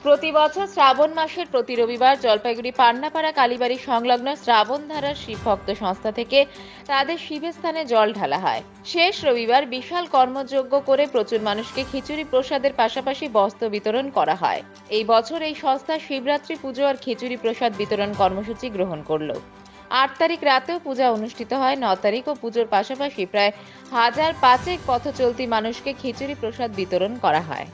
প্রতি বছর শ্রাবণ মাসের প্রতি রবিবার জলপাইগুড়ি পান্নাপাড়া কালীবাড়ি সংলগ্ন শ্রাবণধারার শিব ভক্ত সংস্থা থেকে তাদের শিবের স্থানে জল ঢালা হয়। শেষ রবিবার বিশাল কর্মযজ্ঞ করে প্রচুর মানুষকে খিচুড়ি প্রসাদের পাশাপাশি বস্ত্র বিতরণ করা হয়। এই বছর এই সংস্থা শিবরাত্রি পুজো আর খিচুড়ি প্রসাদ বিতরণ কর্মসূচি গ্রহণ করলো। ৮ তারিখ রাতেও পূজা অনুষ্ঠিত হয়। ৯ তারিখও পুজোর পাশাপাশি প্রায় ১,৫০০ পথ চলতি মানুষকে খিচুড়ি প্রসাদ বিতরণ করা হয়।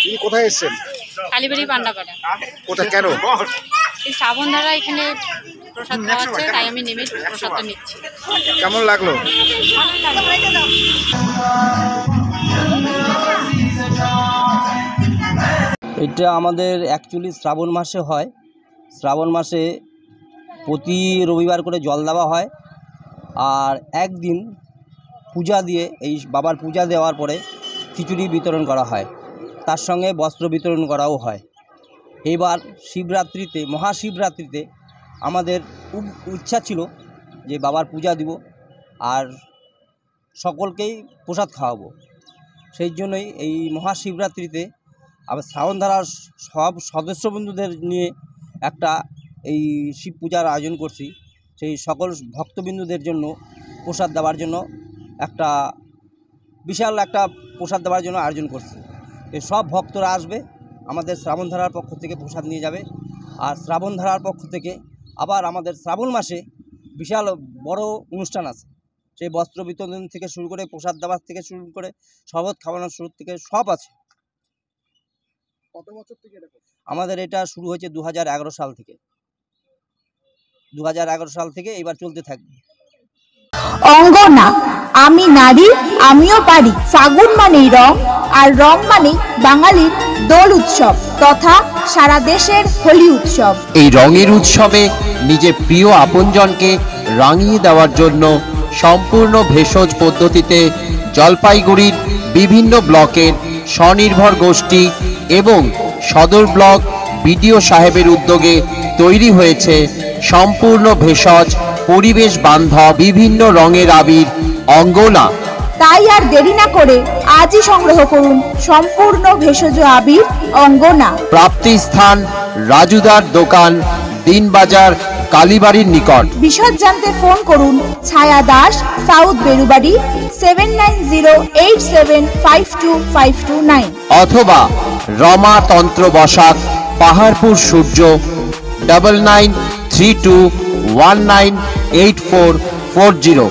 তিনি কোথায় এসেছেন? কালীবাড়ি পান্নাপাড়া। কোথায় কেন? এই শ্রাবণধারা এখানে প্রসাদ খাওয়াচ্ছে, তাই আমি নেমে প্রসাদটা নিচ্ছি। কেমন লাগলো? এটা আমাদের অ্যাকচুয়ালি শ্রাবণ মাসে হয়। শ্রাবণ মাসে প্রতি রবিবার করে জল দেওয়া হয়, আর একদিন পূজা দিয়ে এই বাবার পূজা দেওয়ার পরে খিচুড়ি বিতরণ করা হয়, তার সঙ্গে বস্ত্র বিতরণ করাও হয়। এইবার শিবরাত্রিতে, মহাশিবরাত্রিতে আমাদের খুব ইচ্ছা ছিল যে বাবার পূজা দিব আর সকলকেই প্রসাদ খাওয়াবো। সেই জন্যই এই মহাশিবরাত্রিতে আবার শ্রাবণধারার সব সদস্যবন্ধুদের নিয়ে একটা এই শিব পূজার আয়োজন করছি। সেই সকল ভক্তবিন্দুদের জন্য প্রসাদ দেওয়ার জন্য একটা বিশাল একটা প্রসাদ দেওয়ার জন্য আয়োজন করছি। এই সব ভক্তরা আসবে, আমাদের শ্রাবণধারার পক্ষ থেকে প্রসাদ নিয়ে যাবে। আর শ্রাবণধারার পক্ষ থেকে আবার আমাদের শ্রাবণ মাসে বিশাল বড় অনুষ্ঠান আছে। সেই বস্ত্র বিতরণ থেকে শুরু করে প্রসাদ দেওয়ার থেকে শুরু করে শরবত খাওয়ানোর শুরু থেকে সব আছে। কত বছর থেকে এটা? আমাদের এটা শুরু হয়েছে 2011 সাল থেকে। 2011 সাল থেকে এবার চলতে থাকবে। অঙ্গনা, আমি নারী আমিও পারি। ফাগুন মানেই রং, আর রং মানেই বাঙালির দোল উৎসব তথা সারা দেশের হোলি উৎসব। এই রঙের উৎসবে নিজের প্রিয় আপনজনকে রাঙিয়ে দেওয়ার জন্য সম্পূর্ণ ভেষজ পদ্ধতিতে জলপাইগুড়ির বিভিন্ন ব্লকের স্বনির্ভর গোষ্ঠী এবং সদর ব্লক বিডিও সাহেবের উদ্যোগে তৈরি হয়েছে সম্পূর্ণ ভেষজ পরিবেশ বান্ধব বিভিন্ন রঙের আবির অঙ্গনা। তাই আর দেরি না করে আজই সংগ্রহ করুন সম্পূর্ণ ভেষজ আবির অঙ্গনা। প্রাপ্তি স্থান রাজুদার দোকান, দিনবাজার, কালীবাড়ির নিকট। বিশদ জানতে ফোন করুন ছায়া দাস, সাউথ বেরুবাড়ি 7908752529 অথবা রমা তন্ত্র বসাক, পাহাড়পুর সূর্য 9932198440।